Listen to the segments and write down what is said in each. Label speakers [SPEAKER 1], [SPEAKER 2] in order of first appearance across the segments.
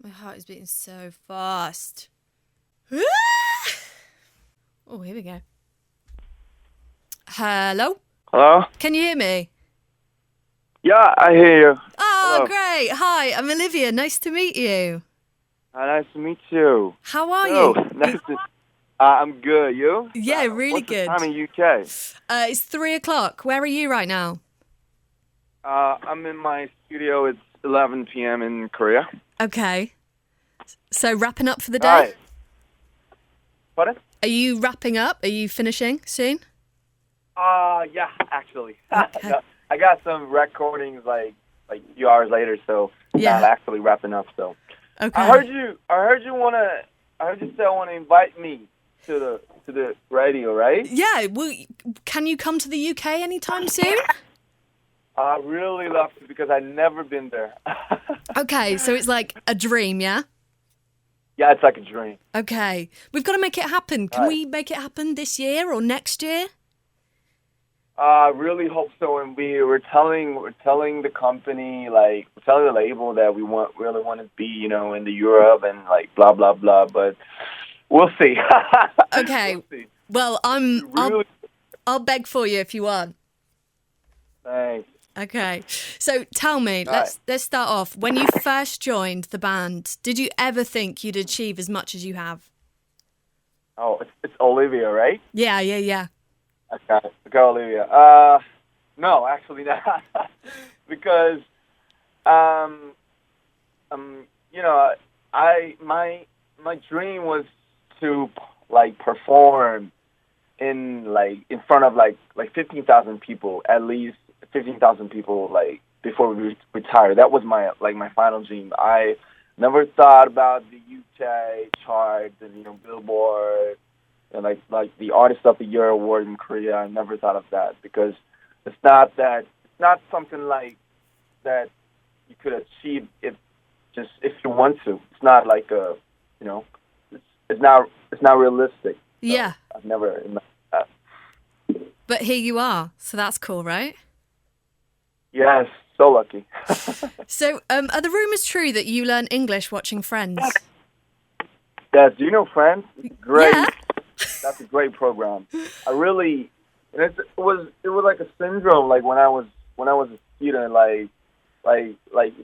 [SPEAKER 1] My heart is beating so fast. Oh, here we go. Hello?
[SPEAKER 2] Hello?
[SPEAKER 1] Can you hear me?
[SPEAKER 2] Yeah, I hear you.
[SPEAKER 1] Oh,
[SPEAKER 2] Hello.
[SPEAKER 1] great. Hi, I'm Olivia. Nice to meet you.
[SPEAKER 2] Nice to meet you.
[SPEAKER 1] How are
[SPEAKER 2] Oh,
[SPEAKER 1] you?
[SPEAKER 2] nice to... I'm good. You?
[SPEAKER 1] Yeah, really
[SPEAKER 2] What's the
[SPEAKER 1] good.
[SPEAKER 2] time in UK?
[SPEAKER 1] It's 3:00. Where are you right now?
[SPEAKER 2] I'm in my studio. It's 11 p.m. in Korea.
[SPEAKER 1] Okay. So wrapping up for the day?
[SPEAKER 2] Right. Pardon?
[SPEAKER 1] Are you wrapping up? Are you finishing soon?
[SPEAKER 2] Yeah, actually.
[SPEAKER 1] Okay.
[SPEAKER 2] No, I got some recordings like a few hours later, so
[SPEAKER 1] Yeah.
[SPEAKER 2] not actually wrapping up. So
[SPEAKER 1] Okay.
[SPEAKER 2] I heard you say wanna invite me to the radio, right?
[SPEAKER 1] Yeah, well, can you come to the UK anytime soon?
[SPEAKER 2] I really love to because I've never been there.
[SPEAKER 1] Okay, so it's like a dream, yeah?
[SPEAKER 2] Yeah, it's like a dream.
[SPEAKER 1] Okay. We've got to make it happen. Can
[SPEAKER 2] Right.
[SPEAKER 1] we make it happen this year or next year?
[SPEAKER 2] I really hope so, and we're telling the company, like we're telling the label that we really want to be, in the Europe and like blah blah blah. But we'll see.
[SPEAKER 1] Okay.
[SPEAKER 2] We'll see.
[SPEAKER 1] Well,
[SPEAKER 2] Really,
[SPEAKER 1] I'll beg for you if you want.
[SPEAKER 2] thanks.
[SPEAKER 1] Okay. So tell me,
[SPEAKER 2] Right.
[SPEAKER 1] let's start off. When you first joined the band, did you ever think you'd achieve as much as you have?
[SPEAKER 2] Oh, it's Olivia, right?
[SPEAKER 1] Yeah.
[SPEAKER 2] Okay, Olivia. No, actually not, because um you know, my dream was to like perform in front of like 15,000 people, at least 15,000 people, like before we retire. That was my final dream. I never thought about the UK charts and Billboard and like the Artist of the Year award in Korea. I never thought of that because it's not something like that you could achieve if if you want to. It's not like it's not realistic. So
[SPEAKER 1] Yeah.
[SPEAKER 2] I've never imagined that.
[SPEAKER 1] But here you are. So that's cool, right?
[SPEAKER 2] Yes, so lucky.
[SPEAKER 1] So, are the rumors true that you learn English watching Friends?
[SPEAKER 2] Yes, do you know Friends? It's great.
[SPEAKER 1] Yeah.
[SPEAKER 2] That's a great program. It was like a syndrome. Like when I was a student, like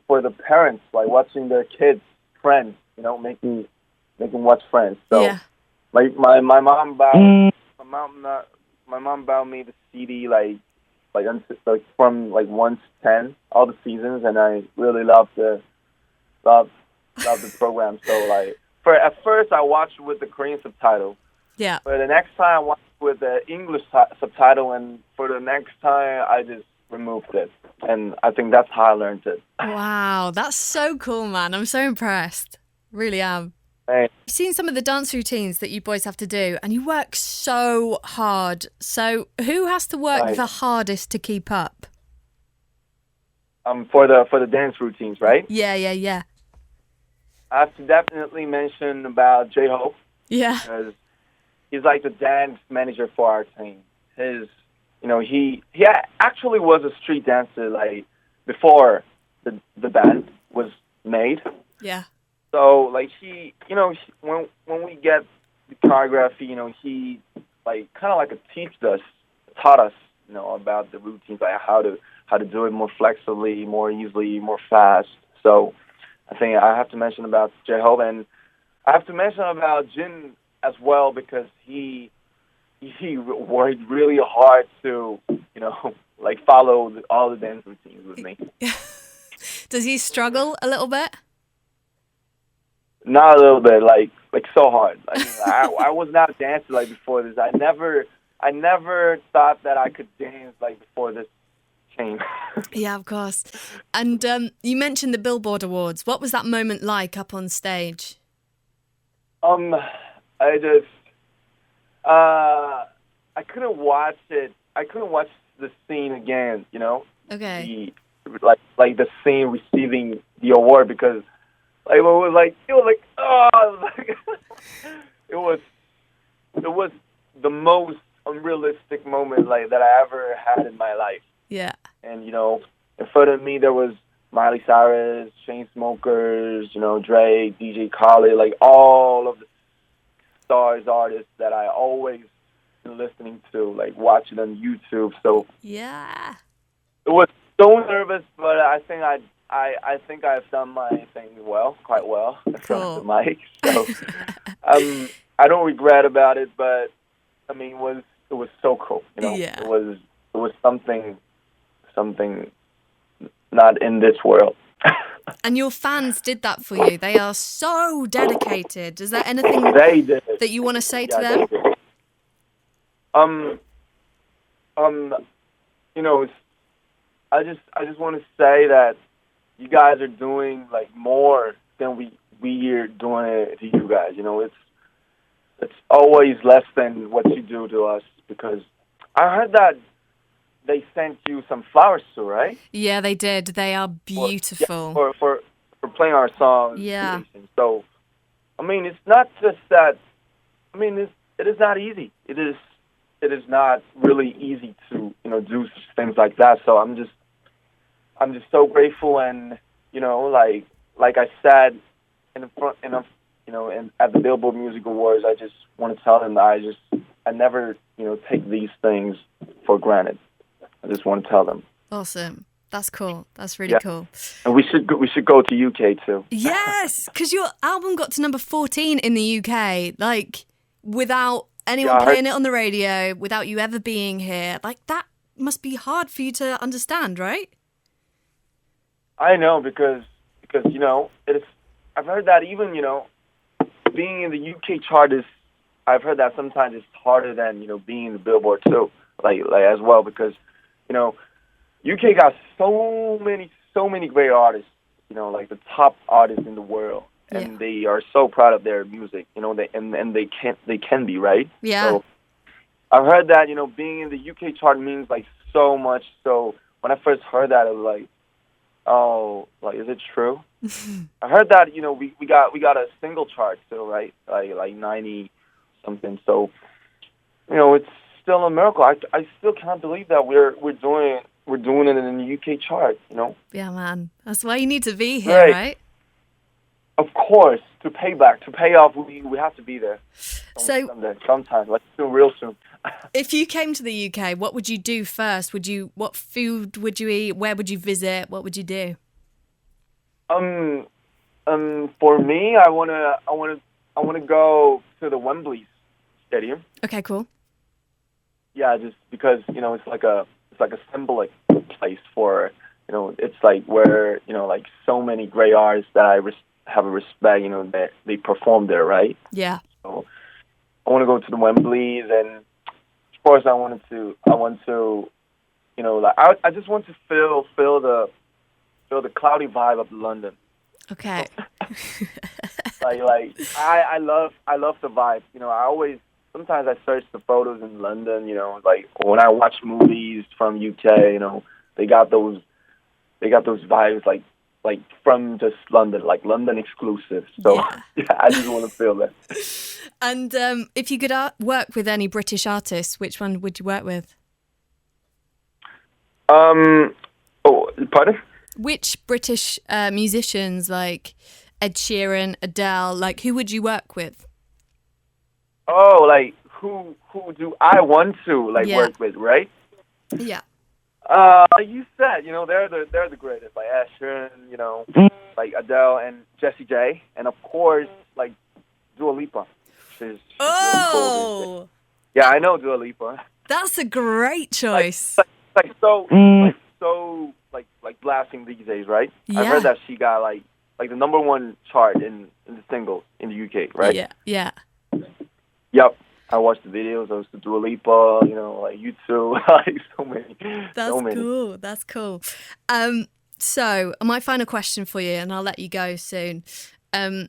[SPEAKER 2] for the parents, like watching their kids Friends, making watch Friends. So
[SPEAKER 1] Yeah.
[SPEAKER 2] like my mom bought my mom bought me the CD like from like 1 to 10, all the seasons, and I really loved love the program. So like at first I watched with the Korean subtitle.
[SPEAKER 1] Yeah.
[SPEAKER 2] But the next time I watched with the English subtitle, and for the next time I just removed it. And I think that's how I learned it.
[SPEAKER 1] Wow, that's so cool, man. I'm so impressed. Really am.
[SPEAKER 2] Hey,
[SPEAKER 1] I've seen some of the dance routines that you boys have to do, and you work so hard. So, who has to work
[SPEAKER 2] Right.
[SPEAKER 1] the hardest to keep up?
[SPEAKER 2] for the dance routines, right?
[SPEAKER 1] Yeah.
[SPEAKER 2] I have to definitely mention about J-Hope
[SPEAKER 1] Yeah.
[SPEAKER 2] because he's like the dance manager for our team. He actually was a street dancer like before the band was made.
[SPEAKER 1] Yeah.
[SPEAKER 2] So like when we get the choreography, he like kind of like taught us, about the routines, like how to do it more flexibly, more easily, more fast. So I think I have to mention about J-Hope, and I have to mention about Jin as well because he worked really hard to like follow all the dance routines with me.
[SPEAKER 1] Does he struggle a little bit?
[SPEAKER 2] Not a little bit, like so hard. I was not a dancer like before this. I never thought that I could dance like before this came.
[SPEAKER 1] Yeah, of course. And you mentioned the Billboard Awards. What was that moment like up on stage?
[SPEAKER 2] I just I couldn't watch it. I couldn't watch the scene again.
[SPEAKER 1] Okay.
[SPEAKER 2] Like the scene receiving the award because it was like oh, it was the most unrealistic moment like that I ever had in my life.
[SPEAKER 1] Yeah.
[SPEAKER 2] And in front of me there was Miley Cyrus, Chainsmokers, Drake, DJ Khaled, like all of the stars artists that I always been listening to, like watching on YouTube. So
[SPEAKER 1] Yeah.
[SPEAKER 2] it was so nervous, but I think I've done my thing quite well in front of the
[SPEAKER 1] Cool.
[SPEAKER 2] mic. So I don't regret about it, but I mean, it was so cool.
[SPEAKER 1] Yeah.
[SPEAKER 2] It was something not in this world.
[SPEAKER 1] And your fans did that for you. They are so dedicated. Is there anything
[SPEAKER 2] They did.
[SPEAKER 1] that you want to say to
[SPEAKER 2] Yeah,
[SPEAKER 1] them?
[SPEAKER 2] they did. Um, it's, I just want to say that you guys are doing like more than we are doing it to you guys. It's always less than what you do to us, because I heard that they sent you some flowers too, right?
[SPEAKER 1] Yeah, they did. They are beautiful.
[SPEAKER 2] For playing our songs.
[SPEAKER 1] Yeah.
[SPEAKER 2] So, I mean, it's not just that. I mean, it is not easy. It is not really easy to do things like that. So I'm just so grateful, and like I said in front and at the Billboard Music Awards, I just want to tell them that I never take these things for granted. I just want to tell them.
[SPEAKER 1] Awesome. That's cool. That's really cool.
[SPEAKER 2] And we should go to UK too.
[SPEAKER 1] Yes, because your album got to number 14 in the UK, like without anyone playing it on the radio, without you ever being here. Like that must be hard for you to understand, right?
[SPEAKER 2] I know because it's. I've heard that even being in the UK chart is. I've heard that sometimes it's harder than being in the Billboard too, like as well, because UK got so many great artists, like the top artists in the world, and they are so proud of their music, they can be, right?
[SPEAKER 1] Yeah.
[SPEAKER 2] So I've heard that being in the UK chart means like so much. So when I first heard that, I was like, oh, like, is it true? I heard that we got a single chart still, right? Like 90 something. So it's still a miracle. I still can't believe that we're doing it in the UK chart.
[SPEAKER 1] Yeah, man. That's why you need to be here, right?
[SPEAKER 2] Of course, to pay off, we have to be there. Sometime, like real soon.
[SPEAKER 1] If you came to the UK, what would you do first? What food would you eat? Where would you visit? What would you do?
[SPEAKER 2] For me, I wanna go to the Wembley Stadium.
[SPEAKER 1] Okay, cool.
[SPEAKER 2] Yeah, just because it's like a symbolic place for it's like where like so many great artists that I have a respect that they perform there, right?
[SPEAKER 1] Yeah.
[SPEAKER 2] So I want to go to the Wembleys, and of course I want to like I just want to feel the cloudy vibe of London.
[SPEAKER 1] Okay.
[SPEAKER 2] like I love the vibe. Sometimes I search the photos in London, like when I watch movies from UK, they got those vibes like from just London, like London exclusive. So yeah, I just want to feel that.
[SPEAKER 1] And if you could work with any British artists, which one would you work with?
[SPEAKER 2] Oh, pardon?
[SPEAKER 1] Which British musicians, like Ed Sheeran, Adele, like who would you work with?
[SPEAKER 2] Oh, like who do I want to work with, right?
[SPEAKER 1] Yeah.
[SPEAKER 2] You said, they're the greatest, like Ed Sheeran, like Adele and Jessie J, and of course like Dua Lipa. She's really cool. Yeah, I know Dua Lipa.
[SPEAKER 1] That's a great choice.
[SPEAKER 2] Like blasting these days, right?
[SPEAKER 1] Yeah.
[SPEAKER 2] I heard that she got like the #1 chart in the singles in the UK, right?
[SPEAKER 1] Yeah.
[SPEAKER 2] Yep. I watched the videos. I was to Dua Lipa, like YouTube, like so many.
[SPEAKER 1] That's cool. So my final question for you, and I'll let you go soon. Do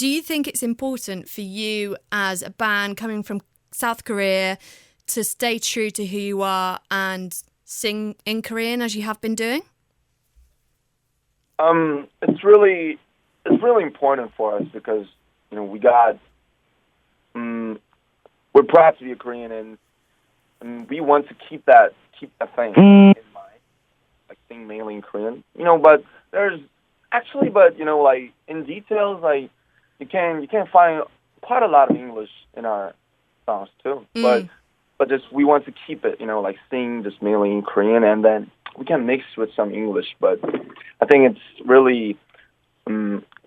[SPEAKER 1] you think it's important for you as a band coming from South Korea to stay true to who you are and sing in Korean as you have been doing?
[SPEAKER 2] It's really important for us because we got we're proud to be a Korean, and we want to keep that thing in mind, like sing mainly in Korean. But there's actually, like in details, like you can find quite a lot of English in our songs too. But just we want to keep it, like sing just mainly in Korean, and then we can mix with some English. But I think it's really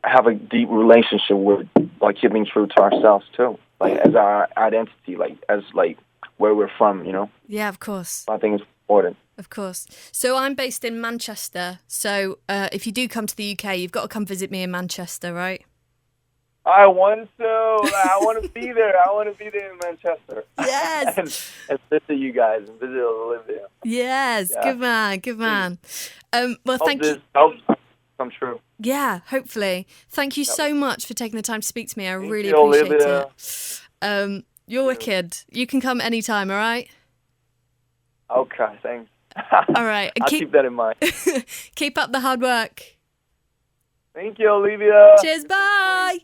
[SPEAKER 2] have a deep relationship with like keeping true to ourselves too, like as our identity, like as like where we're from.
[SPEAKER 1] Yeah, of course.
[SPEAKER 2] I think it's important.
[SPEAKER 1] Of course. So I'm based in Manchester. So if you do come to the UK, you've got to come visit me in Manchester, right?
[SPEAKER 2] I want to. I want to be there. I want to be there in Manchester.
[SPEAKER 1] Yes.
[SPEAKER 2] and visit you guys and visit Olivia.
[SPEAKER 1] Yes. Yeah. Good man. Good man. Well, thank you.
[SPEAKER 2] Hope come true.
[SPEAKER 1] Yeah, hopefully. Thank you so much for taking the time to speak to me. I really
[SPEAKER 2] appreciate
[SPEAKER 1] it. You're wicked. You can come anytime, all right?
[SPEAKER 2] Okay, thanks.
[SPEAKER 1] All right.
[SPEAKER 2] I'll keep that in mind.
[SPEAKER 1] Keep up the hard work.
[SPEAKER 2] Thank you, Olivia.
[SPEAKER 1] Cheers, bye.